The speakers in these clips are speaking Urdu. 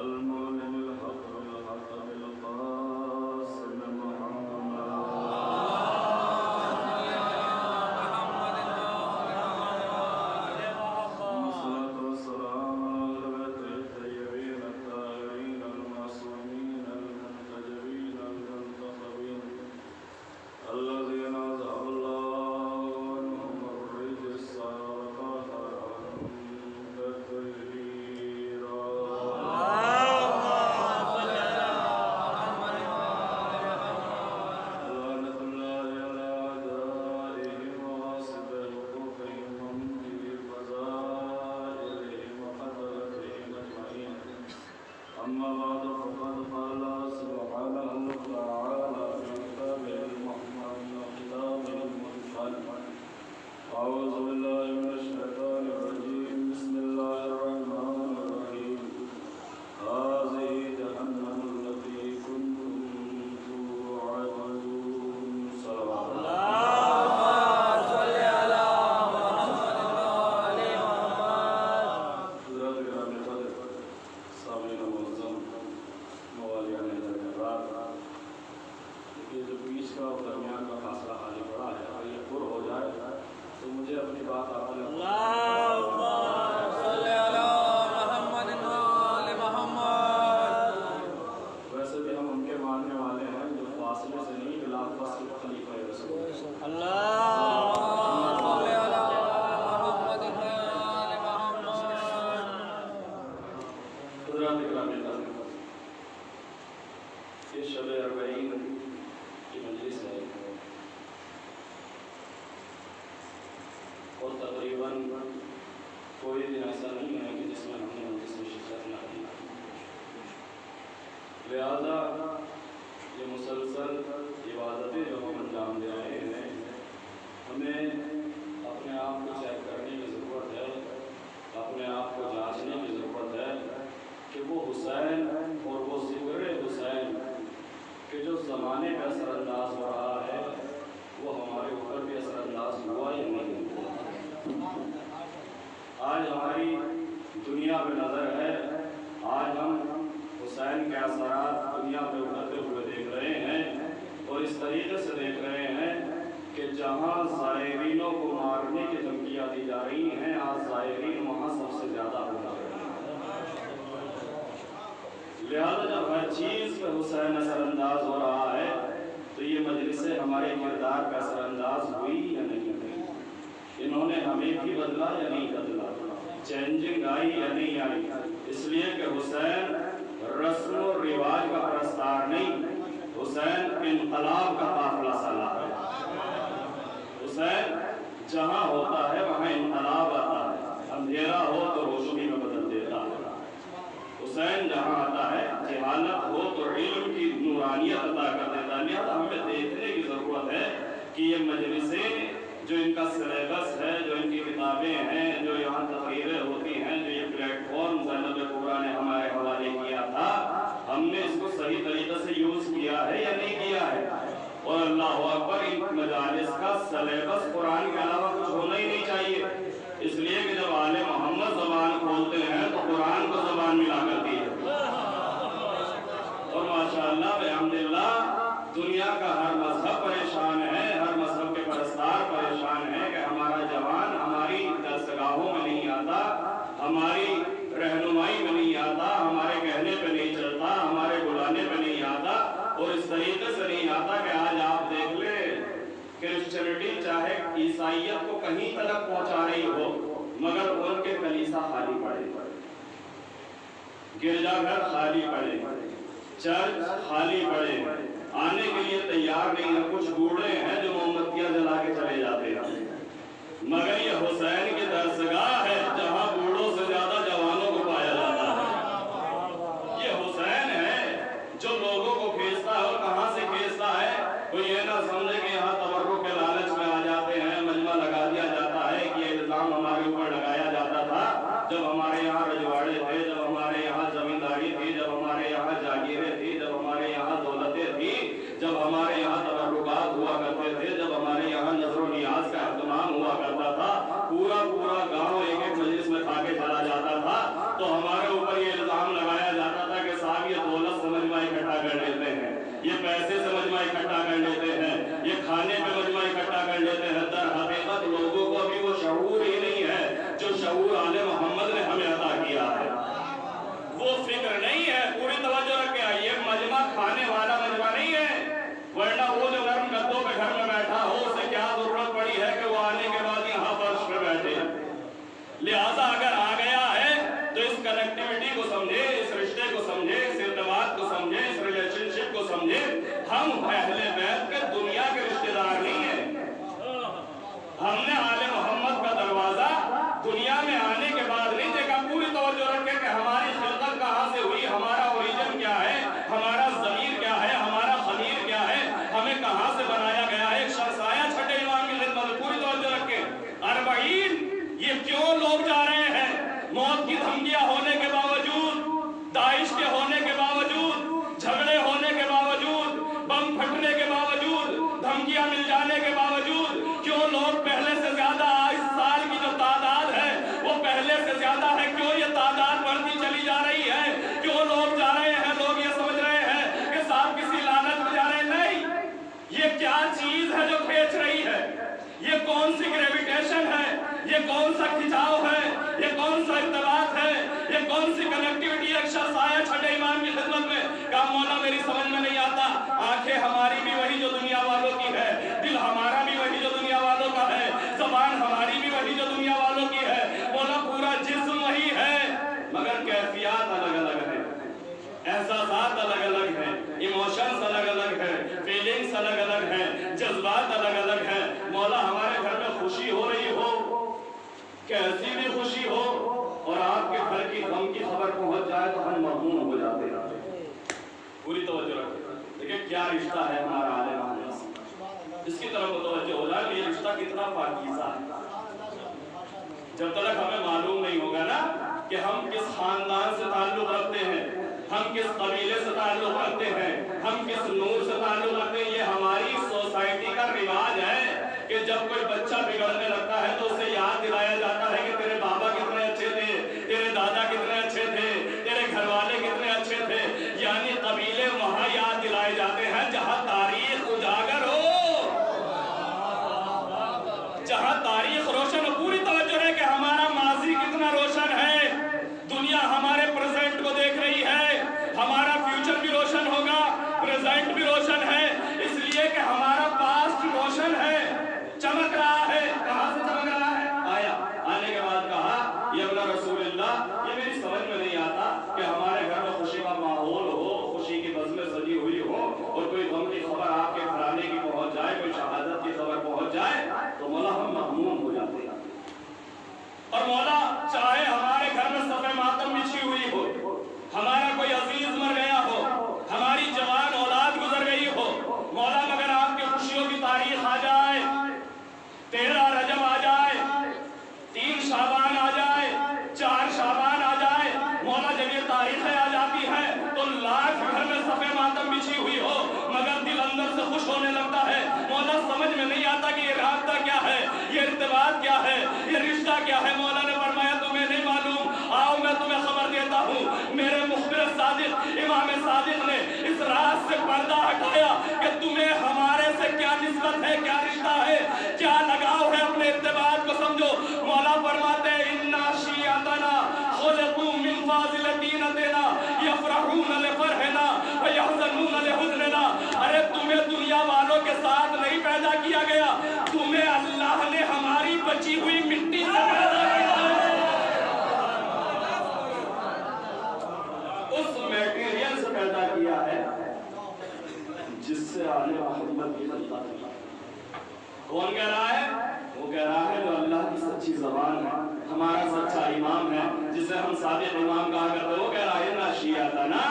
المؤمن الحق بالحق بالقاسم محمد والصلاة والسلام على البيت الطيبين الطاهرين المعصومين المنتجبين المنتخبين الذين أذهب الله عنهم الرجس وطهرهم تطهيرا. لعنة الله على أعدائهم وغاصب حقوقهم ومنكر فزائرهم وقتلتهم أجمعين. أما بعد فقد قال سبحانه وتعالى في كتابه المحكم وكتابه المتقن: أعوذ بالله من الشيطان الرجيم. بسم الله الرحمن الرحيم. هذه جهنم التي كنتم توعدون. صلوات حضرات گرامی قدر، سامعین معظم، موالیان حضرات، یہ جو بیچ کا اور درمیان کا فاصلہ خالی پڑا ہے، اگر یہ پر ہو جائے تو مجھے اپنی بات آپ نے ویسے بھی ہم ان کے ماننے والے ہیں جو فاصلے سے نہیں بلا فصل خلیفہ رسول حضرات گرامی قدر، یہ شب اربعین کی مجلس ہے اور تقریباً کوئی دن ایسا نہیں ہے کہ جس میں ہم نے مجلس میں شرکت نہ کی. لہذا یہ مسلسل عبادتیں جو ہم انجام دے رہے ہیں، ہمیں اپنے آپ کو چیک کرنے کی ضرورت ہے، اپنے آپ کو جانچنے کی ضرورت ہے کہ وہ حسین اور وہ ذکر حسین کہ جو زمانے پہ اثر انداز ہو رہا ہے وہ ہمارے اوپر بھی اثر انداز ہوا یا نہیں ہوا. آج ہماری دنیا پہ نظر ہے، آج ہم حسین کے اثرات دنیا پہ ابھرتے ہوئے دیکھ رہے ہیں اور اس طریقے سے دیکھ رہے ہیں کہ جہاں زائرینوں کو مارنے کی دھمکیاں دی جا رہی ہیں، آج زائرین وہاں سب سے زیادہ ہو رہے ہیں. لہذا جب ہر چیز پہ حسین اثر انداز ہو رہا ہے تو یہ مجلسیں ہمارے کردار پہ اثر انداز ہوئی یا نہیں ہوئی؟ انہوں نے ہمیں بھی بدلا یا نہیں بدلا؟ چینجنگ آئی یا نہیں آئی؟ اس لیے کہ حسین رسم و رواج کا پرستار نہیں، حسین انقلاب کا قافلہ سالار ہے. حسین جہاں ہوتا ہے وہاں انقلاب آتا ہے، اندھیرا ہو تو روشنی میں بدل دیتا ہے. حسین جہاں آتا ہے جہالت ہو تو علم کی نورانیت عطا کر دیتا ہے. لہذا ہمیں دیکھنے کی ضرورت ہے کہ یہ مجلسیں جو ان کا سلیبس ہے، جو ان کی کتابیں ہیں، جو یہاں تقریریں ہوتی ہیں، جو یہ پلیٹ فارم زینب کبریٰ نے ہمارے حوالے کیا تھا، ہم نے اس کو صحیح طریقے سے یوز کیا ہے یا نہیں کیا ہے؟ اور اللہ اکبر، ان مجالس کا سلیبس قرآن کے علاوہ کچھ ہونا ہی نہیں چاہیے. اس لیے کہ جب آل محمد زبان کھولتے ہیں تو قرآن کو زبان ملا کرتی ہے. اور ماشاءاللہ الحمدللہ دنیا کا ہر مذہب پریشان ہے، ہر مذہب کے پرستار پریشان ہے کہ ہمارا جوان ہماری درسگاہوں میں نہیں آتا، ہماری رہنمائی میں نہیں آتا، ہمارے کہنے پہ نہیں چلتا، ہمارے بلانے پہ نہیں آتا. اور اس طریقے سے نہیں آتا کہ آج آپ دیکھ لیں کرسچینٹی چاہے عیسائیت کو کہیں تک پہنچا رہی ہو مگر ان کے کلیسا خالی پڑے، گرجا گھر خالی پڑے، چرچ خالی پڑے، آنے کے لیے تیار نہیں ہے. کچھ بوڑھے ہیں جو موم بتیاں جلا کے چلے جاتے ہیں. مگر یہ حسین کی درسگاہ ہے جہاں بوڑھوں سے زیادہ جوانوں کو پایا جاتا ہے. یہ حسین ہے جو لوگوں کو کھینچتا ہے. اور کہاں سے کھینچتا ہے؟ کوئی یہ نہ سمجھے کہ یہاں تبرک کے لالچ میں آ جاتے ہیں، مجمع لگا دیا جاتا ہے کہ یہ الزام ہمارے اوپر لگایا جاتا تھا جب ہمارے یہاں رجواڑے تھے، جب ہمارے یہاں زمینداری تھی، جب ہمارے یہاں جاگیریں تھی، جب ہمارے یہاں دولتیں تھی، جب ہمارے یہاں تبرکات ہوا کرتے تھے، جب ہمارے یہاں نظر و نیاز کا اہتمام ہوا کرتا تھا. پورا گاؤں ایک ایک مجلس میں ہم اہل بیت کے دنیا کے رشتہ دار نہیں ہیں. ہم نے آل محمد کا دروازہ دنیا میں آنے کے بعد نہیں دیکھا. پوری توجہ رکھیں کہ ہماری خلقت کہاں سے ہوئی, ہمارا اوریجن کیا ہے, ہمارا ضمیر کیا ہے, ہمارا خمیر کیا ہے, ہمیں کہاں سے بنایا گیا ہے. ایک شخص آیا چھٹے امام کی خدمت میں, پوری توجہ رکھیں. 40 یہ کیوں لوگ جا رہے ہیں؟ موت کی دھمکیاں ہونے کے باوجود, داعش کے ہونے کے باوجود, جھگڑے ہونے کے باوجود, بم پھٹنے کے باوجود, دھمکیاں مل جانے کے باوجود, کیوں لوگ پہلے سے زیادہ, اس سال کی جو تعداد ہے وہ پہلے سے زیادہ ہے, کیوں یہ تعداد بڑھتی چلی جا رہی ہے؟ کیوں لوگ جا رہے ہیں؟ لوگ یہ سمجھ رہے ہیں کہ صاحب کسی لعنت میں جا رہے ہیں. نہیں, یہ کیا چیز ہے جو کھینچ رہی ہے؟ یہ کون سی گریویٹیشن ہے؟ یہ کون سا کھچاؤ ہے؟ یہ کون سا ارتباط ہے؟ یہ کون سی کنیکٹیوٹی؟ ایک شخص آیا چھٹے امام کی خدمت میں, کہا مولا میری سمجھ میں نہیں آتا, آنکھیں ہماری بھی وہی جو دنیا والوں کی ہے, دل ہمارا بھی وہی جو دنیا والوں کا ہے, زبان ہماری بھی وہی جو دنیا والوں کی ہے, مولا پورا جسم وہی ہے, مگر کیفیات الگ الگ ہے, احساسات الگ الگ ہیں, ایموشنز الگ الگ ہیں, فیلنگز الگ الگ ہیں, جذبات الگ الگ ہیں. مولا ہمارے گھر میں خوشی ہو رہی ہو, کیسی بھی خوشی ہو, اور آپ کے گھر کی غم کی خبر پہنچ جائے تو ہم مغموم ہو جاتے ہیں. پوری توجہ رکھیں. دیکھیں کیا رشتہ ہے ہمارا آل محمد سے, اس کی طرف متوجہ ہو جائے. یہ رشتہ کتنا پاکیزہ ہے. جب تک ہمیں معلوم نہیں ہوگا نا کہ ہم کس خاندان سے تعلق رکھتے ہیں, ہم کس قبیلے سے تعلق رکھتے ہیں, ہم کس نور سے تعلق رکھتے ہیں. یہ ہماری سوسائٹی کا رواج ہے کہ جب کوئی بچہ بگڑنے لگتا ہے تو اسے یاد دلایا جاتا ہے کہ تیرے بابا کتنے اچھے تھے, تیرے دادا کتنے اچھے تھے, تیرے گھر والے کتنے اچھے تھے. یعنی قبیلے وہاں یاد دلائے جاتے ہیں جہاں تاریخ اجاگر ہو, جہاں تاریخ روشن ہو. پوری توجہ ہے کہ ہمارا ماضی کتنا روشن ہے. دنیا ہمارے پریزنٹ کو دیکھ رہی ہے, ہمارا فیوچر بھی روشن ہوگا, پریزنٹ بھی روشن ہے, اس لیے کہ ہمارا پاسٹ روشن ہے, چمک رہا ہے. کہاں سے چمک رہا ہے؟ آیا, آنے کے بعد کہا یا ابن رسول اللہ, یہ میری سمجھ میں نہیں آتا کہ ہمارے گھر میں خوشی کا ماحول ہو, خوشی کی بزمیں سجی ہوئی ہو, اور کوئی غم کی خبر آپ کے گھرانے کی پہنچ جائے, کوئی شہادت کی خبر پہنچ جائے تو مولا ہم مغموم ہو جاتے ہیں. اور مولا چاہے ہمارے گھر میں صفحہ ماتم بچھی ہوئی ہو, ہمارا کوئی عزیز مر گیا ہو, ہماری جوان اولاد گزر گئی ہو, مولا مگر آپ کی خوشیوں کی تاریخ آ جائے, 13 رجب آ جائے, 3 شعبان آ جائے, 4 شعبان آ جائے, مولا جب یہ تاریخیں آ جاتی ہیں تو لاکھ گھر میں صفحہ ماتم بچھی ہوئی ہو مگر دل اندر سے خوش ہونے لگتا ہے. مولا سمجھ میں نہیں آتا کہ یہ رابطہ کیا ہے, یہ ارتباط کیا ہے, یہ رشتہ کیا ہے. مولا نے فرمایا تمہیں نہیں معلوم, آؤ میں تمہیں خبر دیتا ہوں. میرے مخبر صادق امام صادق نے اس راز سے پردہ ہٹایا کہ تمہیں ہمارے سے کیا نسبت ہے, کیا رشتہ ہے, کیا لگاؤ ہے, اپنے ارتباط کو سمجھو. مولا فرماتے ہیں اِنَّا شِیعَتَنَا خُلِقُوا مِنْ فَاضِلِ دِینَتِنَا یَفْرَحُونَ لِفَرْحِنَا وَیَحْزَنُونَ لِحُزْنِنَا. ارے تمہیں دنیا والوں کے ساتھ نہیں پیدا کیا گیا, تمہیں اللہ نے ہماری بچی ہوئی مٹی سے پیدا کیا ہے, اس میٹیریل سے پیدا کیا ہے جس سے آل محمد کی خلقت ہے. کون کہہ رہا ہے؟ وہ کہہ رہا ہے جو اللہ کی سچی زبان ہے, ہمارا سچا امام ہے, جسے ہم صادق امام کہا کرتے ہیں. وہ کہہ رہا ہے نا شیعتنا,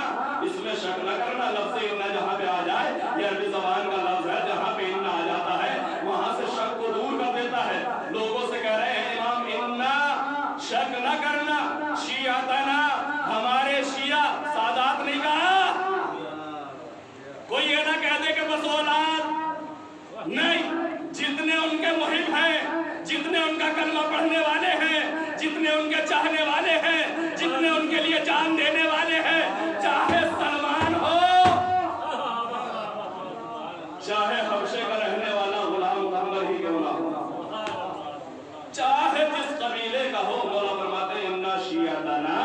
اس میں شک نہ کرنا. لفظ انہ جہاں پہ آ جائے, یہ عربی زبان کا لفظ ہے, جہاں پہ انہ آ جاتا ہے وہاں سے شک کو دور کر دیتا ہے. لوگوں سے کہہ رہے ہیں امام انہ شک نہ کرنا, شیعتنا ہمارے شیعہ. سادات نہیں کہا, کوئی یہ نہ کہہ دے کہ بس اولاد نہیں. جتنے ان کے محب ہیں, جتنے ان کا کلمہ پڑھنے والے ہیں, جتنے ان کے چاہنے والے ہیں, جتنے ان کے لیے جان دینے والے ہیں, چاہے سلمان ہو, چاہے حبشے کا رہنے والا غلام محمد ہی کیوں نہ ہو, چاہے جس قبیلے کا ہو. مولا فرماتے ہیں اِنَّا شِیعَتَنَا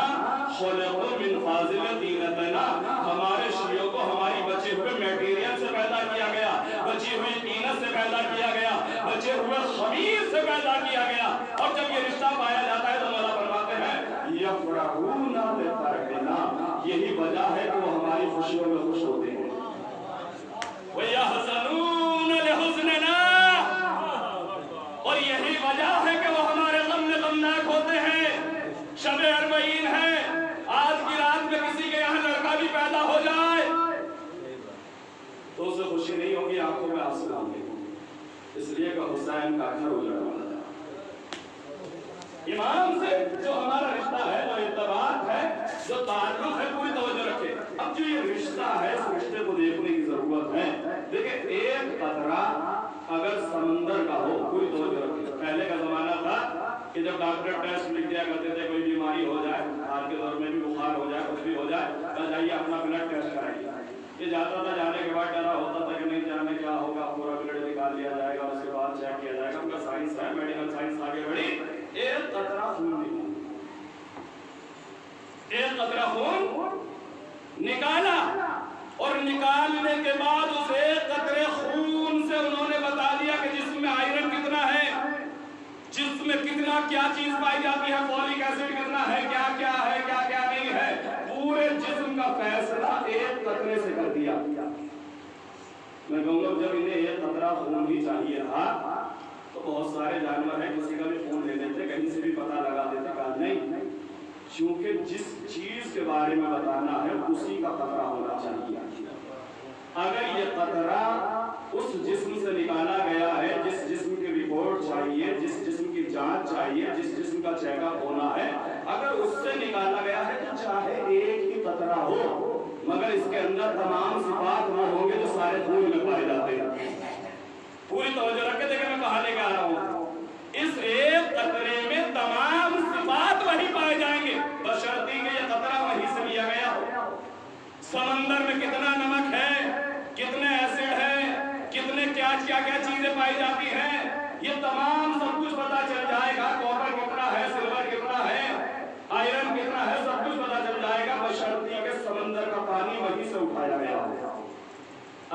خُلِقُوا مِنْ فَاضِلِ دِینَتِنَا, ہمارے شیعوں کو ہماری بچے ہوئے میٹیریل سے پیدا کیا گیا, بچی ہوئی قینت سے پیدا کیا گیا, بچے ہوئے خمیر سے پیدا کیا گیا. اور جب یہ رشتہ پایا جاتا ہے تو مولا فرماتے ہیں یفرحون بفرحنا, یہی وجہ ہے کہ وہ ہماری خوشیوں میں خوش ہوتے ہیں. وہ کا حسین کا گھر اجڑا تھا۔ امام سے جو ہمارا رشتہ ہے، جو ارتباط ہے، جو تعلق ہے، پوری توجہ رکھے۔ اب جو یہ رشتہ ہے، اس رشتے کو دیکھنے کی ضرورت ہے۔ دیکھیں ایک قطرہ اگر سمندر کا ہو، پوری توجہ رکھے۔ پہلے کا زمانہ تھا کہ جب ڈاکٹر ٹیسٹ لکھ دیا کرتے تھے، کوئی بیماری ہو جائے، آج کے دور میں بھی بخار ہو جائے، کچھ بھی ہو جائے، تو جائیے اپنا بلڈ ٹیسٹ کرائیے۔ یہ جاتا تھا، جانے کے بعد ڈرا ہوتا تھا کہ نہیں جانے کیا ہوگا، پورا بلڈ نکال لیا جائے گا، اس کے بعد چیک کیا جائے گا۔ ان کا سائنس ہے، میڈیکل سائنس آگے بڑھی، ایک قطرہ خون نکالا، ایک قطرہ خون نکالا، اور نکالنے کے بعد اس ایک قطرے خون سے انہوں نے بتا دیا کہ جسم میں آئرن کتنا ہے، جسم میں کتنا کیا چیز پائی جاتی ہے، فولک ایسڈ کتنا ہے، کیا کیا ہے، کیا کیا نہیں ہے، پورے جسم کا فیصلہ ایک قطرے سے کر دیا۔ میں کہوں گا جب انہیں ایک قطرہ خون ہی چاہیے تھا تو بہت سارے جانور ہیں، کسی کا بھی خون لے لیتے، کہیں سے بھی پتہ لگا دیتے، کہا نہیں، چونکہ جس چیز کے بارے میں بتانا ہے اسی کا قطرہ ہونا چاہیے۔ اگر یہ قطرہ اس جسم سے نکالا گیا ہے، جس جسم کی رپورٹ چاہیے، جس جسم کی جانچ چاہیے، جس جسم کا چیک اپ ہونا ہے، اگر اس سے نکالا گیا ہے تو چاہے ایک ہی قطرہ ہو، مگر اس کے اندر تمام صفات وہ ہوں گے جو سارے خون میں پائے جاتے ہیں۔ پوری توجہ رکھ کے دیکھیں میں کہاں لے کے آ رہا ہوں۔ اس ایک قطرے میں تمام صفات وہی پائے جائیں گے، بشرطی کہ یہ قطرہ وہی سے لیا گیا ہو۔ سمندر میں کتنا نمک ہے، کتنے ایسڈ ہے، کتنے کیا چیزیں پائی جاتی ہیں، یہ تمام سب کچھ پتا چل جائے گا۔ کاپر کتنا ہے، سلور کتنا ہے، آئرن کتنا ہے، سب کچھ پتا چل جائے گا، بشرطی کہ سمندر کا پانی وہیں سے اٹھایا گیا ہو۔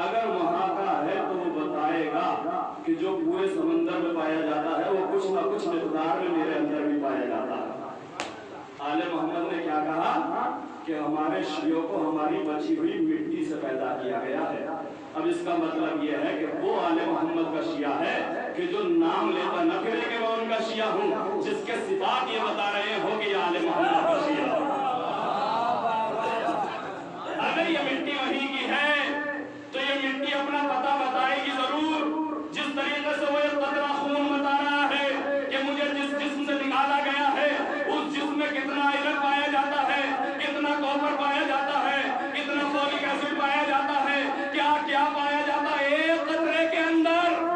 اگر وہاں کا ہے تو وہ بتائے گا کہ جو پورے سمندر میں پایا جاتا ہے وہ کچھ نہ کچھ مقدار میں میرے اندر بھی پایا جاتا ہے۔ آل محمد نے کیا کہا کہ ہمارے شیعوں کو ہماری بچی ہوئی مٹی سے پیدا کیا گیا ہے۔ اب اس کا مطلب یہ ہے کہ وہ آل محمد کا شیعہ ہے کہ جو نام لیتا نہ پھرے کہ میں ان کا شیعہ ہوں، جس کے صفات یہ بتا رہے ہو کہ یہ آل محمد کا شیعہ ہے۔ اگر یہ مٹی وہی کی ہے تو یہ مٹی اپنا پتہ بتائے گی ضرور، جس طریقے سے وہ ایک قطرہ خون بتا رہا ہے کہ مجھے جس جسم سے نکالا گیا ہے اس جسم میں کتنا آئرن پایا جاتا ہے، کتنا کاپر پایا جاتا ہے، کتنا فولک ایسڈ پایا جاتا ہے، کیا کیا پایا جاتا ہے، ایک قطرے کے اندر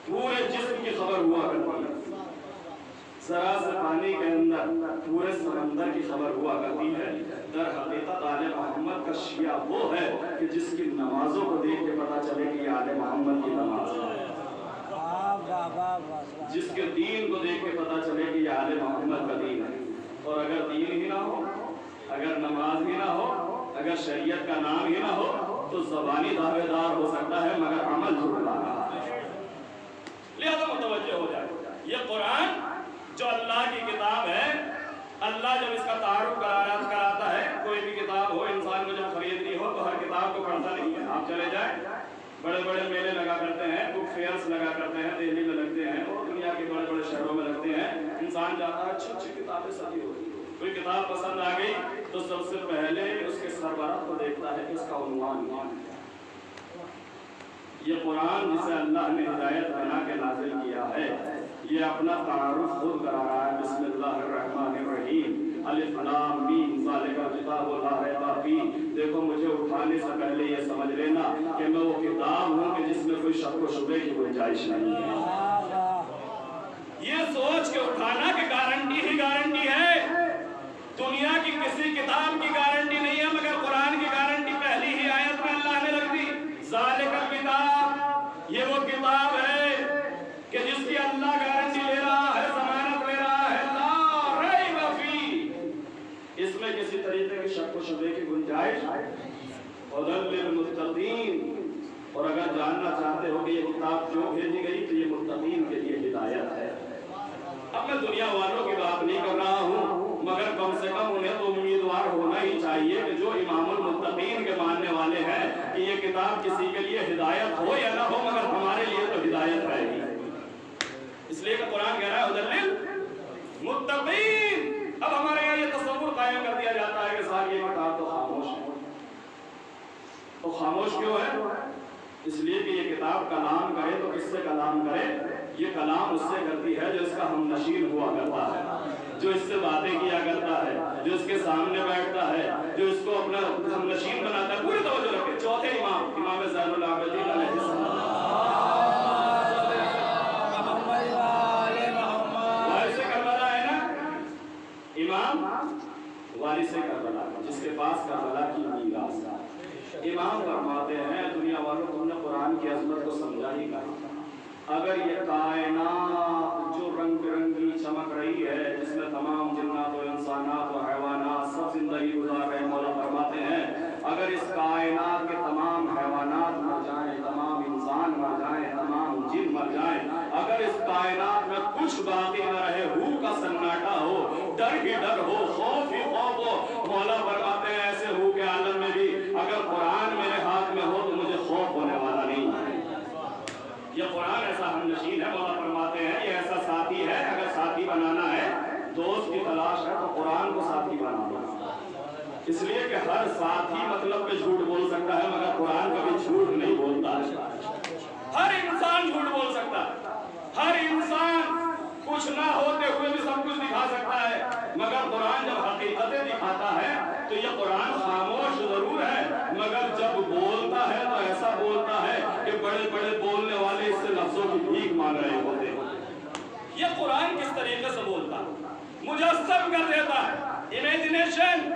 پورے جسم کی خبر ہوا کرتی ہے۔ ذرا سے پانی کے اندر پورے سمندر کی خبر ہوا کرتی ہے۔ در حقیقت آل محمد کا شیعہ وہ ہے کہ جس کی نمازوں کو دیکھ کے پتا چلے کہ یہ آل محمد کی نماز ہے، جس کے دین کو دیکھ کے پتا چلے کہ یہ آل محمد کا دین ہے۔ اور اگر دین ہی نہ ہو، اگر نماز ہی نہ ہو، اگر شریعت کا نام ہی نہ ہو تو زبانی دعوے دار ہو سکتا ہے مگر عمل جھوٹا رہا ہے۔ لہذا متوجہ ہو جائے، یہ قرآن جو اللہ کی کتاب ہے، اللہ جب اس کا تعارف کراتا ہے، کوئی بھی کتاب ہو، انسان کو جب خریدنی ہو تو ہر کتاب کو پڑھتا نہیں ہے۔ آپ چلے جائیں، بڑے بڑے میلے لگا کرتے ہیں، بک فیئرس لگا کرتے ہیں، دہلی میں لگتے ہیں اور دنیا کے بڑے بڑے شہروں میں لگتے ہیں، انسان جاتا ہے، اچھی اچھی کتابیں سجی ہوتی ہیں، کوئی کتاب پسند آ گئی تو سب سے پہلے اس کے سربراہ کو دیکھتا ہے کہ اس کا عنوان کیا ہے۔ یہ قرآن جسے اللہ نے ہدایت بنا کے نازل کیا ہے، یہ اپنا تعارف خود کرا رہا ہے۔ بسم اللہ الرحمن الرحیم، الف لام میم، ذالک الکتاب لا ریب فیہ۔ دیکھو مجھے اٹھانے سے پہلے یہ سمجھ لینا کہ میں وہ کتاب ہوں کہ جس میں کوئی شک و شبہ کی گنجائش نہیں ہے۔ یہ سوچ کے اٹھانا کہ گارنٹی ہی گارنٹی ہے، دنیا کی کسی کتاب کی گارنٹی نہیں ہے مگر قرآن کی گارنٹی پہلی ہی آیت میں اللہ نے رکھ دی۔ ذالک الکتاب، یہ وہ کتاب ہے کہ جس کی اللہ گارنٹی لے رہا ہے، ضمانت لے رہا ہے، لا ریب فیہ، اس میں کسی طریقے کی شک و شبہ کی گنجائش۔ ھدی للمتقین، اور اگر جاننا چاہتے ہو کہ یہ کتاب کیوں بھیجی گئی تو یہ متقین کے لیے ہدایت ہے۔ اب میں دنیا والوں کی بات نہیں کر رہا ہوں مگر کم سے کم انہیں تو امیدوار ہونا ہی چاہیے کہ جو امام المتقین کے ماننے والے ہیں کہ یہ کتاب کسی کے لیے ہدایت ہو یا نہ ہو مگر ہمارے لیے تو ہدایت ہے ہی۔ اس لیے کہ قرآن کہہ رہا ہے ھدی للمتقین۔ اب ہمارے یہاں یہ تصور قائم کر دیا جاتا ہے کہ صاحب یہ کتاب تو خاموش ہے۔ تو خاموش کیوں ہے؟ اس لیے کہ یہ کتاب کلام کرے تو کس سے کلام کرے؟ یہ کلام اس سے کرتی ہے جو اس کا ہم نشین ہوا کرتا ہے، جو اس سے باتیں کیا کرتا ہے، جو اس کے سامنے بیٹھتا ہے، جو اس کو اپنا ہم نشین بناتا ہے۔ پوری توجہ رکھے۔ چوتھے امام، امام زین العابدین علیہ السلام، وارث کربلا ہے نا، امام وارث کربلا، جس کے پاس کربلا کی میراث ہے۔ امام فرماتے ہیں دنیا والوں، تم نے قرآن کی عظمت کو سمجھا ہی کہا؟ اگر یہ کائنات جو رنگ برنگی چمک رہی ہے، جس میں تمام جنات و انسانات و حیوانات سب زندگی گزار رہے، مولا فرماتے ہیں اگر اس کائنات کے تمام حیوانات مر جائیں، تمام انسان مر جائیں، تمام جن مر جائیں، اگر اس کائنات میں کچھ باقی نہ رہے، روح کا سناٹا ہو، ڈر ہی ڈر ہو، خوف ہی خوف ہو، مولا فرماتے ہیں ایسے روح کے عالم میں بھی اگر قرآن میرے ہاتھ میں ہو تو مجھے خوف ہونے والا نہیں ہے۔ یہ قرآن ایسا ہم نشین ہے، مولا فرماتے ہیں یہ ایسا ساتھی ہے، اگر ساتھی بنانا ہے، دوست کی تلاش ہے تو قرآن کو ساتھی بنانا۔ اس لیے کہ ہر ساتھی مطلب پہ جھوٹ بول سکتا ہے مگر قرآن کبھی جھوٹ نہیں بولتا ہے۔ ہر انسان جھوٹ بول سکتا ہے، ہر انسان کچھ نہ ہوتے ہوئے بھی سب کچھ دکھا سکتا ہے، مگر قرآن جب حقیقتیں دکھاتا ہے تو یہ قرآن خاموش ضرور ہے مگر جب بولتا ہے تو ایسا بولتا ہے کہ بڑے بڑے بولنے والے اس سے لفظوں کی بھیک مانگ رہے ہوتے ہیں۔ یہ قرآن کس طریقے سے بولتا ہے؟ مجسم کر دیتا ہے، امیجنیشن،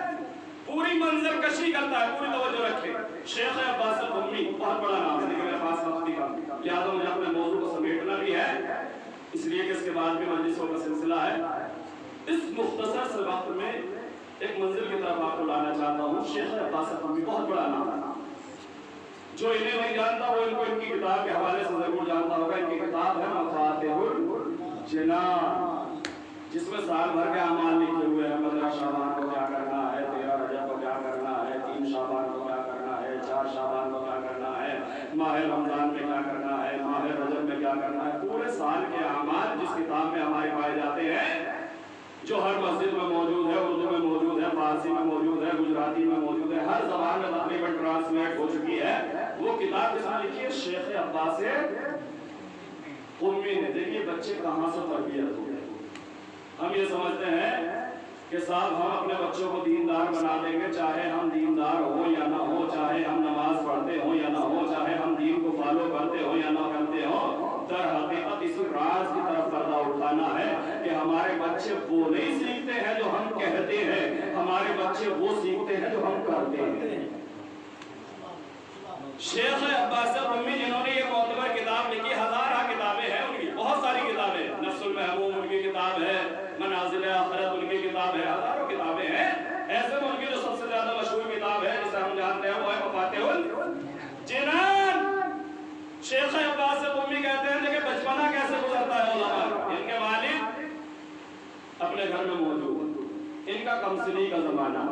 پوری منظر کشی کرتا ہے۔ پوری توجہ رکھیں۔ شیخ عباس القمی بہت بڑا نام ہے، لیکن میرے پاس وقت نہیں کم، لہٰذا مجھے اپنے موضوع کو سمیٹنا بھی ہے، اس لیے کہ اس کے بعد بھی مجلسوں کا سلسلہ ہے۔ اس مختصر سے وقت میں ایک منزل کی طرف آپ کو لانا چاہتا ہوں۔ شیخ عباس القمی بہت بڑا نام ہے، جو انہیں نہیں جانتا وہ ان کو ان کی کتاب کے حوالے سے ضرور جانتا ہوگا۔ ان کی کتاب ہے مفاتیح الجنان، جس میں سال بھر کے اعمال لکھے ہوئے ہیں۔ 15 شعبان کو کیا کرنا ہے، 13 رجب کو کیا کرنا ہے، 3 شعبان کو کیا کرنا ہے، 4 شعبان کو کیا کرنا ہے، ماہ رمضان میں کیا کرنا ہے، ماہ رجب میں کیا کرنا ہے، پورے سال کے اعمال جس کتاب میں ہمارے پائے جاتے ہیں، جو ہر مسجد میں موجود ہے، اردو میں موجود ہے، فارسی میں موجود ہے، گجراتی میں موجود ہے، ہر زبان میں تقریباً ٹرانسلیٹ ہو چکی ہے۔ وہ کتاب جس میں لکھی ہے شیخ عباس قمی نے۔ دیکھیے بچے کہاں سے تربیت ہو گئے۔ ہم یہ سمجھتے ہیں کہ صاحب ہم اپنے بچوں کو دیندار بنا دیں گے، چاہے ہم دیندار ہوں یا نہ ہو، چاہے ہم نماز پڑھتے ہوں یا نہ ہو، چاہے ہم دین کو فالو کرتے ہوں یا نہ کرتے ہوں۔ در حقیقت اس راز کی طرف پردہ اٹھانا ہے کہ ہمارے بچے وہ نہیں سیکھتے ہیں جو ہم کہتے ہیں، ہمارے بچے وہ سیکھتے ہیں جو ہم کرتے ہیں۔ شیخ عباس القمی جنہوں نے یہ معتبر کتاب لکھی، ہزارہ کتابیں ہیں ان کی، بہت ساری کتابیں، نفس المحموم ان کی کتاب ہے، منازل آخرت ان کی کتاب ہے، ہزاروں کتابیں ہیں۔ ایسے میں ان کی جو سب سے زیادہ مشہور کتاب ہے جسے ہم جانتے ہیں وہ ہے مفاتیح الجنان۔ شیخ عباس القمی کہتے ہیں کہ بچپنا کیسے گزرتا ہے علماء۔ ان کے والد اپنے گھر میں موجود، ان کا کمسنی کا زمانہ،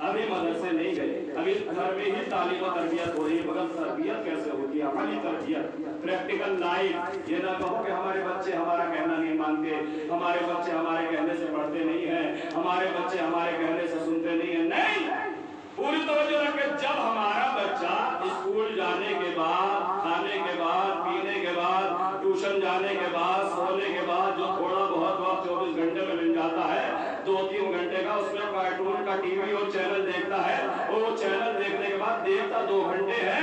ابھی مدرسے نہیں گئے، ابھی گھر میں ہی تعلیم و تربیت ہو رہی ہے، مگر تربیت کیسے ہوتی ہے؟ عملی تربیت، پریکٹیکل لائف۔ یہ نہ کہو کہ ہمارے بچے ہمارا کہنا نہیں مانتے، ہمارے بچے ہمارے کہنے سے پڑھتے نہیں ہیں، ہمارے بچے ہمارے کہنے سے سنتے نہیں ہیں۔ نہیں، پوری توجہ رکھیں۔ جب ہمارا بچہ اسکول جانے کے بعد، کھانے کے بعد، پینے کے بعد، ٹیوشن جانے کے بعد، سونے کے بعد جو تھوڑا بہت وقت 24 گھنٹے میں مل جاتا ہے، 2-3 گھنٹے کا، اس میں کارٹون کا ٹی وی اور چینل دیکھتا ہے، اور وہ چینل دیکھنے کے بعد دیکھتا 2 گھنٹے ہے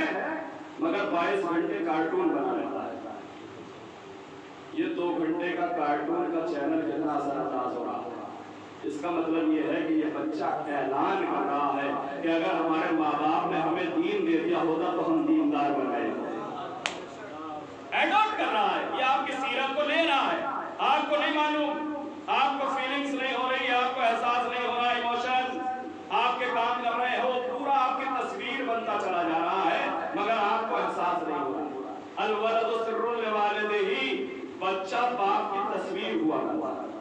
مگر 22 گھنٹے کارٹون بنا لیتا ہے۔ یہ 2 گھنٹے کا کارٹون کا چینل کتنا اثر انداز ہو رہا ہے؟ اس کا مطلب یہ ہے کہ یہ بچہ اعلان کر رہا ہے کہ اگر ہمارے ماں باپ نے ہمیں دین دے دیا ہوتا تو ہم دیندار بن گئے ہوتے۔ ایڈاپٹ کر رہا ہے، یہ آپ کی سیرت کو لے رہا ہے، آپ کو نہیں معلوم، آپ کو فیلنگز نہیں ہو رہی، آپ کو احساس نہیں ہو رہا، ایموشن آپ کے کام کر رہے ہو، پورا آپ کی تصویر بنتا چلا جا رہا ہے مگر آپ کو احساس نہیں ہو رہا۔ الولد سر لوالدہ، بچہ باپ کی تصویر ہوا کرتا ہے۔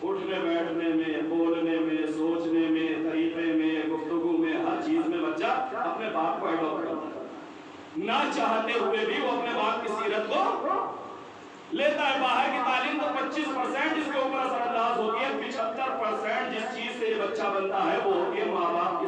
اٹھنے بیٹھنے میں، بولنے میں، سوچنے میں، طریقے میں، گفتگو میں، ہر چیز میں بچہ اپنے باپ کو ایڈاپٹ کرتا ہے۔ نہ چاہتے ہوئے بھی وہ اپنے باپ کی سیرت کو لیتا ہے۔ باہر کی تعلیم تو 25% جس کے اوپر اثر انداز ہوتی ہے، 75% جس چیز سے یہ بچہ بنتا ہے وہ ہوتی ہے ماں باپ کی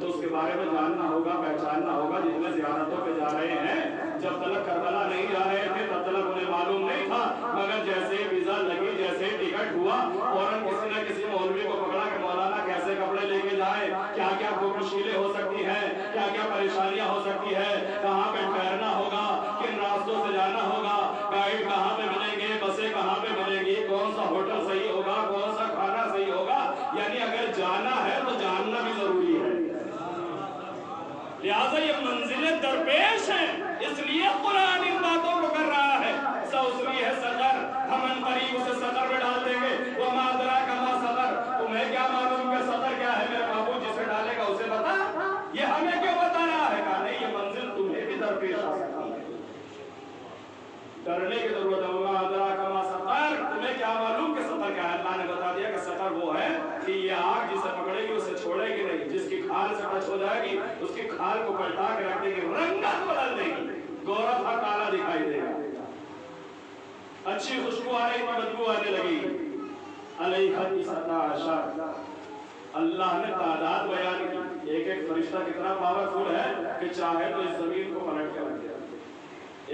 تو اس کے بارے میں جاننا ہوگا، پہچاننا ہوگا. جتنے زیارتوں پہ جا رہے ہیں، جب تک کربلا نہیں جا رہے تھے تب تک انہیں معلوم نہیں تھا، مگر جیسے ہی ویزا لگی، جیسے ہی ٹکٹ ہوا، فوراً کسی نہ کسی مولوی کو پکڑا کہ مولانا کیسے کپڑے لے کے جائیں، کیا کیا مشکلیں ہو سکتی ہیں، کیا کیا پریشانیاں ہو سکتی ہے، کہاں پہ ٹھہرنا ہوگا، کن راستوں سے جانا ہوگا، گائیڈ کہاں پہ ملیں گے، بسیں کہاں پہ ملیں گی، کون سا ہوٹل صحیح ہوگا، کون سا کھانا صحیح ہوگا. یعنی اگر جانا ہے تو جاننا بھی ضروری ہے. لہٰذا یہ منزلیں درپیش ہیں، اس لیے قرآن ان باتوں کو کر رہا ہے. سأصلیہ سقر، ہم ان قریب اسے سقر میں ڈال دیں گے. وما ادراک ما سقر، تمہیں کیا معلوم کہ سقر کیا ہے میرے معبود، جسے ڈالے گا اسے بتا. یہ ہمیں کیوں بتا رہا ہے؟ کہا نہیں، یہ منزل تمہیں بھی درپیش آ سکتی ہے، ڈرنے کی ضرورت ہے. وما ادراک ما سقر، تمہیں کیا معلوم کہ سقر کیا ہے؟ اللہ نے بتا دیا کہ سقر وہ ہے کہ یہ آگ جسے پکڑے گی اسے چھوڑے گی نہیں، جس کی کھال سے ٹچ ہو جائے گی اس کی کھال کو پلٹا کے رکھ دے گی، رنگت بدل دے گی، گورا تھا کالا دکھائی دے گا. اچھی خوشبو آ رہی تو بدبو آنے لگی. علیہ 17 اللہ نے تعداد بیان کی. ایک ایک فرشتہ کتنا پاورفل ہے کہ چاہے تو اس زمین کو پلٹ کے رکھ دے،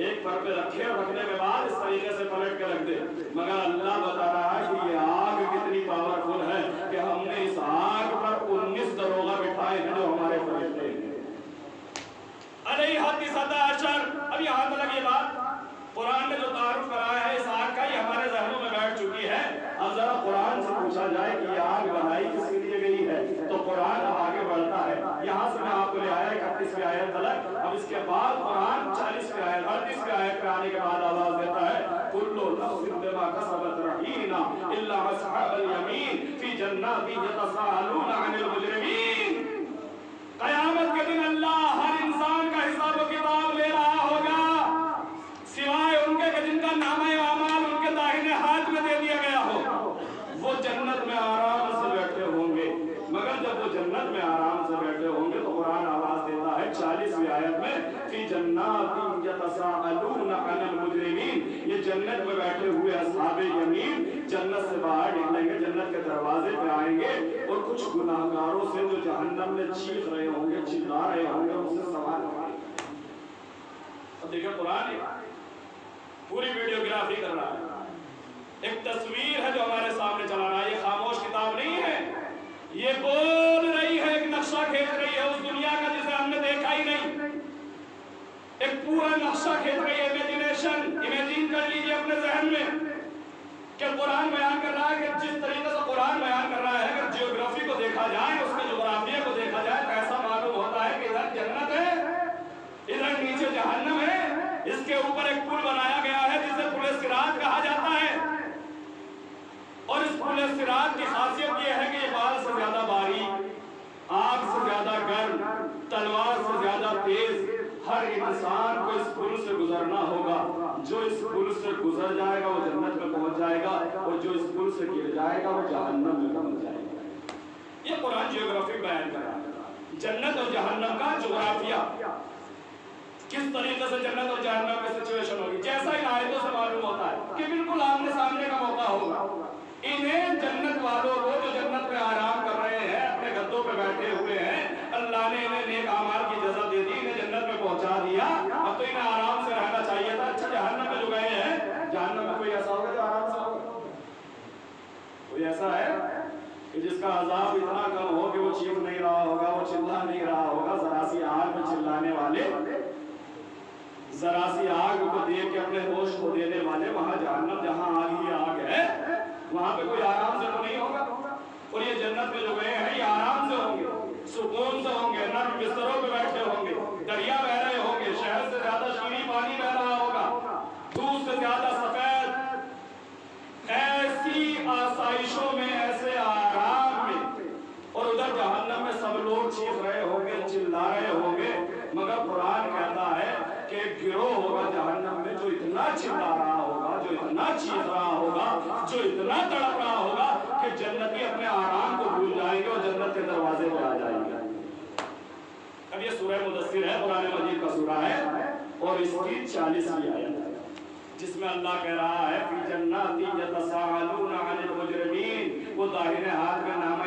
ایک پر پہ رکھے اور رکھنے کے بعد اس طریقے سے پلٹ کے رکھ دے. مگر اللہ بتا رہا ہے کہ یہ آگ کتنی پاورفل ہے کہ ہم نے اس آگ پر 19 دروغہ بٹھائے ہیں جو ہمارے فرشتے ہیں. علیہ 17. اب یہاں تک یہ بات قرآن نے جو تعارف کرایا ہے اس آگ کا، یہ ہمارے ذہنوں میں بیٹھ چکی ہے. اب ذرا قرآن سے پوچھا جائے کہ یہ آگ بنائی کس کے لیے گئی ہے، تو قرآن اب آگے بڑھتا ہے. یہاں سے میں آپ کو لے آیا 31ویں آیت تک. اب اس کے بعد قرآن 40ویں آیت 38ویں آیت پہ آنے کے بعد آواز دیتا ہے کل نفس بما کسبت رہینا الا اصحاب الیمین فی جنات یتساءلون عن المجرمین. قیامت کے دن اللہ ہر انسان کا حساب و کتاب لے رہا ہوگا، سوائے ان کے کہ جن کا نامہ اعمال ان کے داہنے ہاتھ میں دے دیا گیا ہو. وہ جنت میں آرام سے بیٹھے ہوں گے. مگر جب وہ جنت میں آرام سے بیٹھے ہوں گے تو قرآن آواز دیتا ہے 40ویں آیت میں فی جنات یتساءلون عن المجرمین. یہ جنت میں بیٹھے ہوئے اصحاب یمین جنت سے باہر نکلیں گے، جنت کے دروازے پہ آئیں گے اور کچھ گناہگاروں سے جو جہنم میں چیخ رہے ہوں گے، چلا رہے ہوں گے، ان سے سوال کریں گے. اب دیکھیں قرآن پوری ویڈیوگرافی کر رہا ہے، ایک تصویر ہے جو ہمارے سامنے چلا رہا ہے. یہ خاموش کتاب نہیں ہے، یہ بول رہی ہے، ایک نقشہ کھینچ رہی ہے اس دنیا کا جسے ہم نے دیکھا ہی نہیں. ایک پورا نقشہ کھینچ رہی ہے، امیجین کر لیجیے اپنے ذہن میں کہ قرآن بیان کر رہا ہے کہ جس طریقے سے قرآن بیان کر رہا ہے اگر جیوگرافی کو دیکھا جائے، اس کے جغرافیہ کو دیکھا جائے تو ایسا معلوم ہوتا ہے کہ ادھر جنت ہے، ادھر نیچے جہنم ہے. اس کے اوپر ایک پل بنایا گیا ہے جسے پل صراط کہا جاتا ہے. اور اس پل صراط کی خاصیت یہ ہے کہ یہ بال سے زیادہ باریک، آگ سے زیادہ گرم، تلوار سے زیادہ تیز. ہر انسان کو اس پل سے گزرنا ہوگا. جو اس پل سے گزر جائے گا وہ جنت میں پہنچ جائے گا، اور جو اس پل سے گر جائے گا وہ جہنم میں پہنچ جائے گا. یہ قرآن جیوگرافی بیان کر رہا ہے، جنت اور جہنم کا جغرافیہ، کس طریقے سے جنت اور جہنم میں سچویشن ہوگی. جیسا ان آیتوں سے معلوم ہوتا ہے کہ بالکل آمنے سامنے کا موقع ہوگا. انہیں جنت والوں کو جو جنت میں آرام کر رہے ہیں، اپنے گدوں پہ بیٹھے ہوئے ہیں، اللہ نے انہیں نیک اعمال کی جزا دے دی، انہیں جنت میں پہنچا دیا. اب تو انہیں آرام سے رہنا چاہیے تھا. اچھا جہنم میں جو گئے ہیں، جہنم میں کوئی ایسا ہوگا جو آرام سے ہوگا؟ کوئی ایسا ہے کہ جس کا عذاب اتنا کم ہو کہ وہ چیخ نہیں رہا ہوگا، وہ چلا نہیں رہا ہوگا؟ ذرا سی آگ میں چلانے والے، ذرا سی آگ کو دیکھ کے اپنے ہوش کو دینے والے، وہاں جہنم جہاں آگ ہی آگ ہے، وہاں پہ کوئی آرام سے تو نہیں ہوگا. اور یہ جنت میں جو گئے ہیں یہ آرام سے ہوں گے، سکون سے ہوں گے، نرم بستروں پہ بیٹھے ہوں گے، دریا بہ رہے ہوں گے، شہر سے زیادہ شیریں پانی بہ رہا ہوگا، دودھ سے زیادہ سفید. ایسی آسائشوں میں، ایسے آرام میں. اور ادھر جہنم میں سب لوگ چیخ رہے ہوں گے، چلا رہے ہوں گے. مگر قرآن کہتا ہے کہ ایک گروہ ہوگا جہنم میں جو اتنا چلا رہا ہوگا، جو اتنا چیخ رہا ہوگا، جو اتنا تڑپ رہا ہوگا کہ جنتی اپنے آرام کو بھول جائیں گے اور جنت کے دروازے پہ آ جائیں گے. اب یہ سورہ مدثر ہے، قرآن مجید کا سورہ ہے، اور اس کی 40ویں آیت ہے جس میں اللہ کہہ رہا ہے فی جنات یتساءلون عن المجرمین. وہ داہنے ہاتھ میں نامہ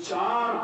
4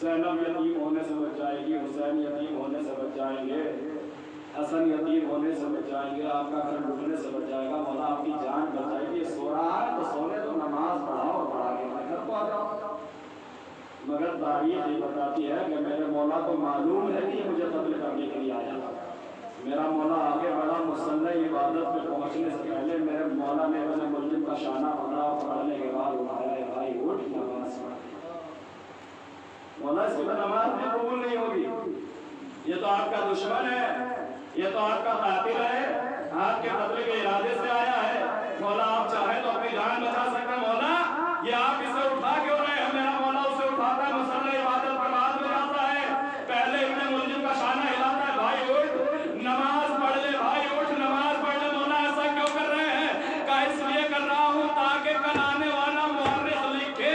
زینب یتیم ہونے سے بچ جائے گی، حسین یتیم ہونے سے بچ جائیں گے، حسن یتیم ہونے سے بچ جائیں گے، آپ کا گھر ڈوبنے سے بچ جائے گا، مولا آپ کی جان بچائے گی۔ سو رہا ہے تو سونے دو، نماز پڑھاؤ اور پڑھا کے گھر کو آ جاؤ۔ مگر تاریخ یہ بتاتی ہے کہ میرے مولا کو معلوم ہے کہ مجھے قتل کرنے کے لیے آیا۔ میرا مولا آگے بڑھا، مصلی عبادت پہ پہنچنے سے پہلے میرے مولا نے ابن ملجم کا شانہ پکڑا اور پڑھنے کے بعد اٹھایا، اے بھائی اٹھ نماز پڑھ۔ مولا اس کی نماز بھی قبول نہیں ہوگی، یہ تو آپ کا دشمن ہے، یہ تو آپ کا قاتل ہے، آپ کے قتل کے ارادے سے آیا ہے۔ مولا آپ چاہیں تو اپنی جان بچا سکتے ہیں، مولا یہ آپ اسے اٹھا کیوں رہے ہیں؟ میرا مولا اسے اٹھاتا ہے، مصلی عبادت پر بعد میں جاتا ہے، پہلے ابن ملجم کا شانہ ہلاتا ہے، بھائی اٹھ نماز پڑھ لے، بھائی اٹھ نماز پڑھ لے۔ مولا ایسا کیوں کر رہے ہیں؟ کہا اس لیے کر رہا ہوں تاکہ کل آنے والا مورخ لکھے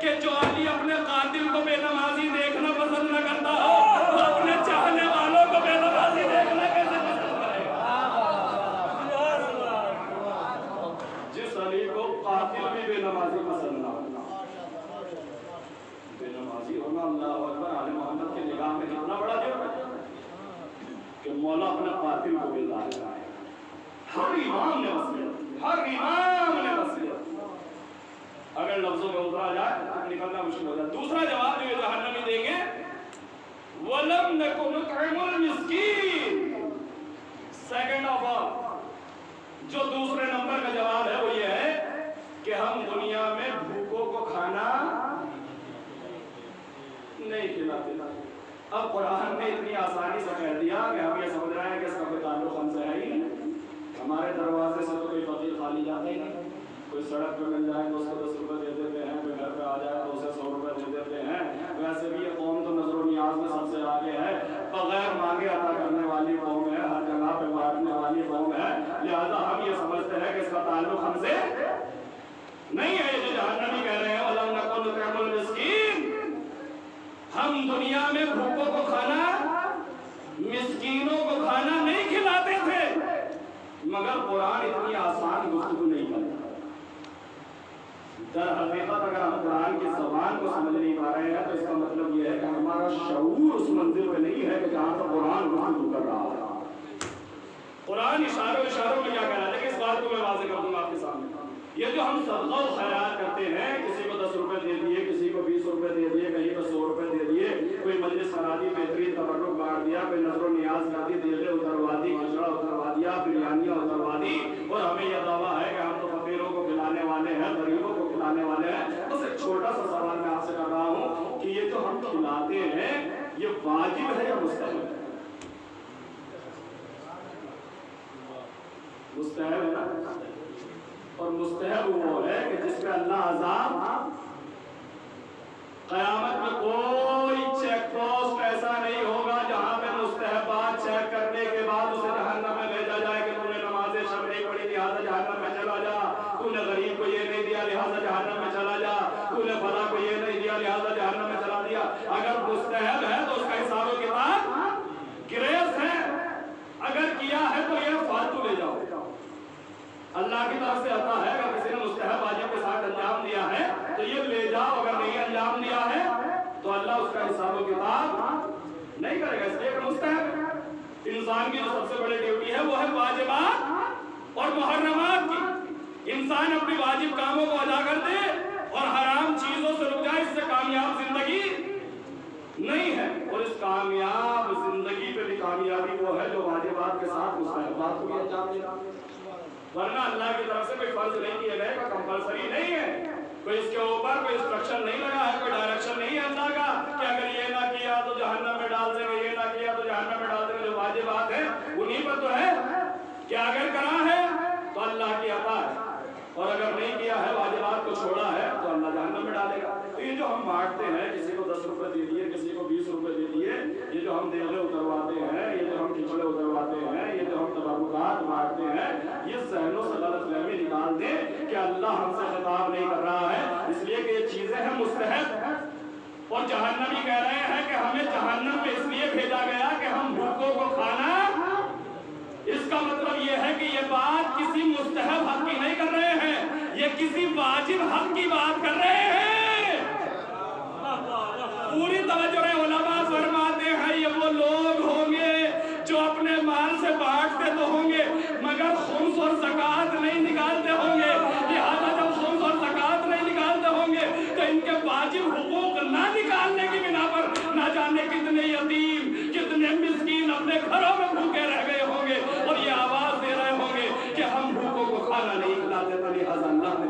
کہ جو علی اپنے قاتل کو بے نمازی دیکھنا پسند نہ کرتا ہو، وہ اپنے چاہنے والوں کو بے نمازی دیکھنا کیسے پسند کرے گا؟ جس علی کو قاتل بھی بے نمازی پسند نہ ہونا، بے نمازی ہونا اللہ اکبر آل محمد کی نگاہ میں کتنا بڑا جرم ہے کہ مولا اپنے قاتل کو بیدار کرائے۔ ہر امام نے وصیت، ہر امام نے وصیت، اگر لفظوں میں اترا جائے تو نکلنا مشکل ہو جائے۔ دوسرا جواب جو یہ جہنمی دیں گے، وَلَمْ نَكُ نُطْعِمُ الْمِسْكِينَ۔ سیکنڈ آف آل جو دوسرے نمبر کا جواب ہے وہ یہ ہے کہ ہم دنیا میں بھوکوں کو کھانا نہیں کھلاتے۔ اب قرآن نے اتنی آسانی سے کہہ دیا کہ ہم یہ سمجھ رہے ہیں کہ اس کا کوئی تعلق ہم سے ہے ہی نہیں۔ ہمارے دروازے سے تو کوئی فقیر خالی جاتا ہی نہیں، کوئی سڑک پہ مل جائے تو اس کو 10 روپے دے دیتے ہیں، کوئی گھر پہ آ جائے تو اسے 100 روپے دے دیتے ہیں۔ ویسے بھی یہ قوم تو نظر و نیاز میں سب سے آگے ہے، بغیر مانگے عطا کرنے والی قوم ہے، ہر جگہ پہ بانٹنے والی قوم ہے، لہذا ہم یہ سمجھتے ہیں کہ اس کا تعلق ہم سے نہیں ہے۔ یہ جو جہنمی کہہ رہے ہیں وَلَمْ نَكُ نُطْعِمُ الْمِسْكِينَ، ہم دنیا میں بھوکوں کو کھانا، مسکینوں کو کھانا نہیں کھلاتے تھے۔ مگر قرآن اتنی آسان گفتگو نہیں کرتا۔ در حقیقت اگر ہم قرآن کی زبان کو سمجھ نہیں پا رہے ہیں تو اس کا مطلب یہ ہے کہ ہمارا شعور اس منزل پہ نہیں ہے کہ جہاں پر قرآن گفتگو کر رہا ہے۔ قرآن اشاروں میں کیا کہہ رہا ہے؟ لیکن اس بات کو میں واضح کر دوں گا آپ کے سامنے۔ یہ جو ہم صدقہ و خیرات کرتے ہیں، کسی کو 10 روپے دے دیے، کسی کو 20 روپے دے دیے، کہیں پہ 100 روپے دے دیے، کوئی مجلس بنا دی، بہترین تبرک بانٹ دیا، کوئی نظر و نیاز کر دی، دیگیں اتروا دی، کھچڑا اتروا دیا، بریانیاں اتروا دی، اور ہمیں یہ دعویٰ ہے کہ ہم تو فقیروں کو کھلانے والے ہیں، غریبوں کو کھلانے والے ہیں۔ بس ایک چھوٹا سا سوال میں آپ سے کر رہا ہوں کہ یہ جو ہم کھلاتے ہیں یہ واجب ہے یا مستحب ہے؟ مستحب ہے نا؟ اور مستحب وہ ہے کہ جس پہ اللہ عذاب، قیامت میں کوئی چیک پوسٹ ایسا نہیں ہوگا جہاں پہ مستحبات چیک کرنے کے بعد اسے جہنم میں بھیجا جائے کہ تو نے نماز شب نہیں پڑھی لہٰذا جہنم میں چلا جا، تو نے غریب کو یہ نہیں دیا لہٰذا جہنم میں چلا جا، تو نے فلاں کو یہ نہیں دیا لہٰذا جہنم میں چلا دیا۔ اگر مستحب ہے تو اس کا حساب و کتاب گریز ہے، اگر کیا ہے تو یہ فالتو لے جاؤ، اللہ کی طرف سے عطا ہے۔ اگر کسی نے مستحب واجب کے ساتھ انجام دیا ہے تو یہ لے جاؤ، اگر نہیں انجام دیا ہے تو اللہ اس کا حساب و کتاب نہیں کرے گا، اس لیے کہ مستحب انسان کی جو سب سے بڑی ڈیوٹی ہے وہ ہے واجبات اور محرمات کی۔ انسان اپنی واجب کاموں کو ادا کر دے اور حرام چیزوں سے رک جائے، اس سے کامیاب زندگی نہیں ہے۔ اور اس کامیاب زندگی پہ بھی کامیابی وہ ہے جو واجبات کے ساتھ مستحبات کو بھی انجام دے، ورنہ اللہ کی طرف سے کوئی فرض نہیں کیا گیا، کوئی کمپلسری نہیں ہے، کوئی اس کے اوپر کوئی انسٹرکشن نہیں لگا ہے، کوئی ڈائریکشن نہیں ہے اللہ کا کہ اگر یہ نہ کیا تو جہنم میں ڈال دیں گے، یہ نہ کیا تو جہنم میں ڈال دیں گے۔ جو واجبات ہیں انہیں پر تو ہے کہ اگر کرا ہے تو اللہ کی عطا ہے، اور اگر نہیں کیا ہے واجبات کو چھوڑا ہے تو اللہ جہنم میں ڈالے گا۔ تو یہ جو ہم بانٹتے ہیں، کسی کو 10 روپے دے دیے، کسی کو 20 روپے دے دیے، یہ جو ہم دیگیں اترواتے ہیں، یہ جو ہم کھچڑے اترواتے ہیں، یہ جو ہم تبرکات بانٹتے ہیں، یہ ذہنوں سے غلط فہمی نکال دیں کہ اللہ ہم سے خطاب نہیں کر رہا ہے، اس لیے کہ یہ چیزیں ہیں مستحب۔ اور جہنمی کہہ رہے ہیں کہ ہمیں جہنم میں اس لیے بھیجا گیا کہ ہم بھوکوں کو کھانا، اس کا مطلب یہ ہے کہ یہ بات کسی مستحب حق کی نہیں کر رہے ہیں، یہ کسی واجب حق کی بات کر رہے ہیں۔ پوری توجہ کے واجب حقوق نہ نکالنے کی بنا پر نہ جانے کتنے یتیم کتنے مسکین اپنے گھروں میں بھوکے رہ گئے ہوں گے اور یہ آواز دے رہے ہوں گے کہ ہم بھوکوں کو کھانا نہیں کھلاتے تو لہٰذا اللہ نے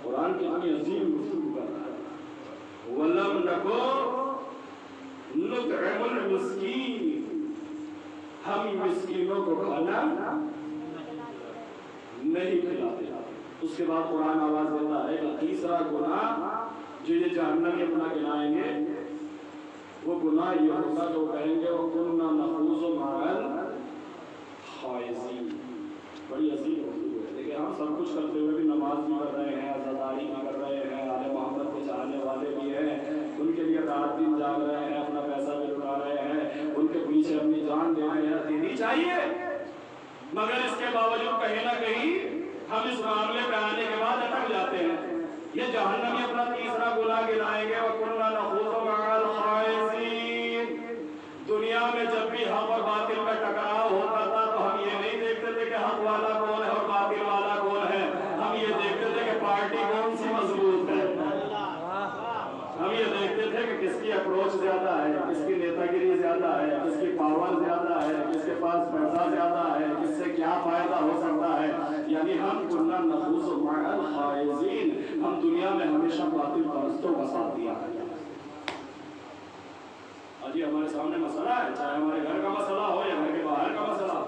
قرآن کتنی عظیم گفتگو کر رہا ہے وَلَمْ نَكُنْ نُطْعِمُ الْمِسْكِينَ ہم مسکینوں کو کھانا نہیں کھلاتے. اس کے بعد قرآن آواز دیتا ہے کہ تیسرا گناہ جو یہ جہنم میں اپنا گنائیں گے وہ گناہ یہ ہوگا جو کہیں گے وَكُنَّا نَخُوضُ مَعَ الْخَائِضِينَ. بڑی عظیم گفتگو ہے. دیکھیں ہم سب کچھ کرتے ہوئے بھی نماز بھی کر رہے ہیں, عزاداری بھی کر رہے ہیں, آل محمد کے چاہنے والے بھی ہیں, ان کے لیے رات دن جاگ رہے ہیں, اپنا پیسہ بھی لٹا رہے ہیں, ان کے پیچھے اپنی جان دے رہے ہیں, دینی چاہیے. مگر اس کے باوجود کہیں نہ کہیں ہم اس معاملے پہ آنے کے بعد اٹک جاتے ہیں. یہ جہنمی اپنا تیسرا گناہ گنائیں گے وَكُنَّا نَخُوضُ مَعَ الْخَائِضِينَ. دنیا میں جب بھی حق اور باطل کا ٹکراؤ ہوتا تھا تو ہم یہ نہیں دیکھتے تھے کہ حق والا کون ہے اور باطل والا کون ہے, ہم یہ دیکھتے تھے کہ پارٹی کون سی مضبوط ہے. ہم یہ دیکھتے تھے کہ کس کی اپروچ زیادہ ہے, کس کی نیتا گیری زیادہ ہے, کس کی پاور زیادہ ہے, کس کے پاس پیسہ زیادہ ہے, کس سے کیا فائدہ ہو سکتا ہے. یعنی ہم كُنَّا نَخُوضُ مَعَ الْخَائِضِينَ, ہم دنیا میں ہمیشہ باطل پرستوں کا ساتھ دیا ہے. آجی ہمارے سامنے مسئلہ ہے, چاہے ہمارے گھر کا مسئلہ ہو یا گھر کے باہر کا مسئلہ,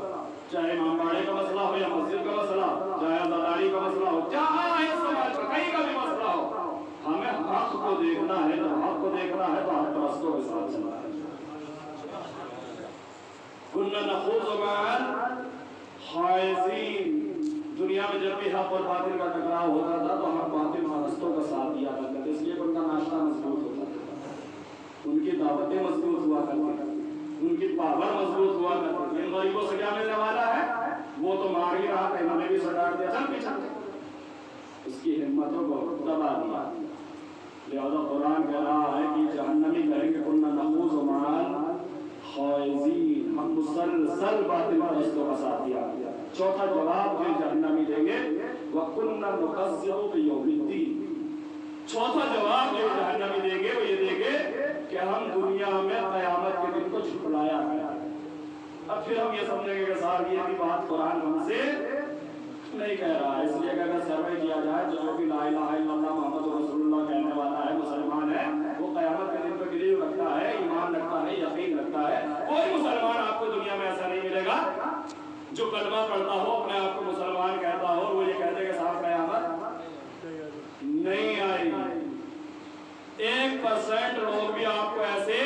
چاہے امام باڑے کا مسئلہ ہو یا مسجد کا مسئلہ, چاہے عزاداری کا مسئلہ ہو, چاہے سماج کا کہیں کا بھی مسئلہ ہو, ہمیں حق کو دیکھنا ہے. تو حق کو دیکھنا ہے تو حق پرستوں کے ساتھ چلنا ہے. كُنَّا نَخُوضُ مَعَ الْخَائِضِينَ. دنیا میں جب بھی حق اور باطل کا ٹکراؤ ہوتا تھا تو ہم باطل پرستوں کا ساتھ دیا کرتے تھے, اس لیے ان کا ناشتہ مضبوط ہوتا تھا, ان کی دعوتیں مضبوط ہوا کرتی تھیں, ان کی پاور مضبوط ہوا کرتی تھی. ان غریبوں سے کیا ملنے والا ہے, وہ تو مار ہی رہا تھا, انہوں نے بھی سٹار دیا, چل پیچھے, اس کی ہمتوں کو دبا دیا. لہذا قرآن کہہ رہا ہے کہ جہنمی کہیں گے كُنَّا نَخُوضُ مَعَ الْخَائِضِينَ, ہم مسلسل باطل پرستوں کا ساتھ دیا. چوتھا جواب جو جہنمی دیں گے وَكُنَّا نُكَذِّبُ بِيَوْمِ الدِّينِ. چوتھا جواب جو جہنمی دیں گے وہ یہ دیں گے کہ ہم دنیا میں قیامت کے دن کو جھٹلایا ہے. اب پھر ہم یہ سمجھیں گے کہ صاحب یہ بھی بات قرآن ہم سے نہیں کہہ رہا ہے, اس لیے کہ اگر سروے کیا جائے تو جو بھی لا الہ الا اللہ محمد رسول اللہ کہنے والا ہے, مسلمان ہے, وہ قیامت کے دن پہ بلیو رکھتا ہے, ایمان رکھتا ہے, یقین رکھتا ہے. کوئی مسلمان آپ کو دنیا میں ایسا نہیں ملے گا جو کلمہ پڑھتا ہو, اپنے آپ کو مسلمان کہتا ہو اور وہ یہ کہتے کہ صاحب قیامت نہیں آئے گی. 1% لوگ بھی آپ کو ایسے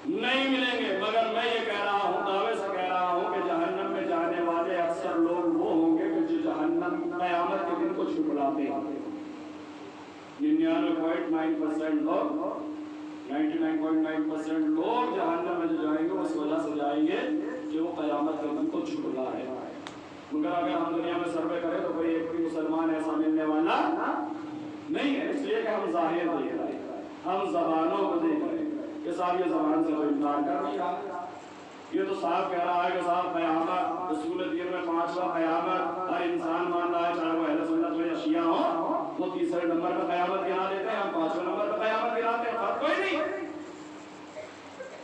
نہیں ملیں گے. مگر میں یہ کہہ رہا ہوں, دعوے سے کہہ رہا ہوں کہ جہنم میں جانے والے اکثر لوگ وہ ہوں گے کہ جو جہنم قیامت کے دن کو چھپلاتے ہیں. 99.9% لوگ 99.9% لوگ جہنم میں جو جائیں گے اس وجہ سے جائیں گے کہ وہ قیامت کے دن کو چھپلا ہے. مگر اگر ہم دنیا میں سروے کریں تو کوئی ایک بھی مسلمان ایسا ملنے والا نہیں ہے, اس لیے کہ ہم ظاہر دیکھ رہے ہیں, ہم زبانوں کو دیکھ رہے ہیں کہ صاحب یہ زبان سے کوئی انکار کر نہیں رہا. یہ تو صاحب کہہ رہا ہے کہ صاحب قیامت رسول دین میں 5واں قیامت ہر انسان مان رہا ہے, چاہے وہ اہل سنت ہو یا شیعہ ہو, وہ تیسرے نمبر پہ قیامت گرا دیتے ہیں, ہم 5ویں نمبر پہ قیامت گراتے ہیں. فرق کوئی نہیں,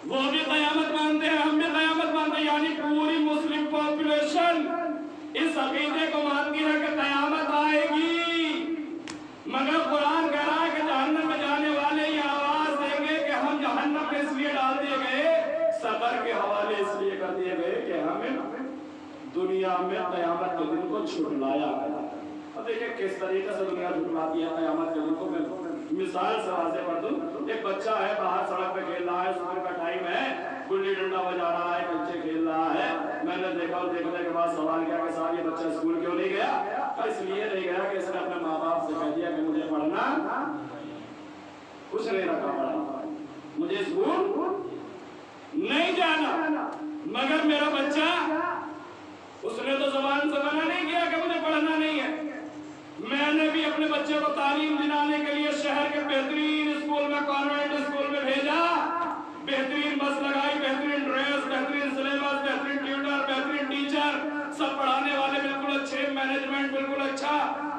وہ بھی قیامت مانتے ہیں, ہم بھی قیامت مانتے ہیں. یعنی پوری مسلم پاپولیشن اس عقیدے کو مانتی ہے کہ قیامت آئے گی. مگر قرآن کہہ رہا ہے کہ جہنم میں جانے والے یہ آواز دیں گے کہ ہم جہنم میں اس لیے ڈال دیے گئے, سفر کے حوالے اس لیے کر دیے گئے کہ ہمیں دنیا میں قیامت کے دن کو چھٹلایا گیا. اب دیکھیں کس طریقے سے دنیا جھٹلاتی ہے قیامت کے دن کو. میں مثال سے واضح کر دوں, ایک بچہ ہے باہر سڑک پہ کھیل رہا ہے, صبح کا ٹائم ہے, گلی ڈنڈا بجا رہا ہے, بچے کھیل رہا ہے. میں نے دیکھا اور دیکھنے کے بعد سوال کیا کہ صاحب یہ بچہ اسکول کیوں نہیں گیا؟ اس لیے نہیں گیا کہ اس نے اپنے ماں باپ سے کہہ دیا کہ مجھے پڑھنا کچھ نہیں رکھا پڑا, مجھے اسکول نہیں جانا. مگر میرا بچہ, اس نے تو زبان سے منع نہیں کیا کہ مجھے پڑھنا نہیں ہے. میں نے بھی اپنے بچے کو تعلیم دلانے کے لیے شہر کے بہترین اسکول میں, کانوینٹ اسکول میں بھیجا. بہترین بس لگائی, بہترین ڈریس, بہترین سلیبس, بہترین ٹیوٹر, بہترین ٹیچر, سب پڑھانے والے بالکل اچھے, مینجمنٹ بالکل اچھا.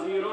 0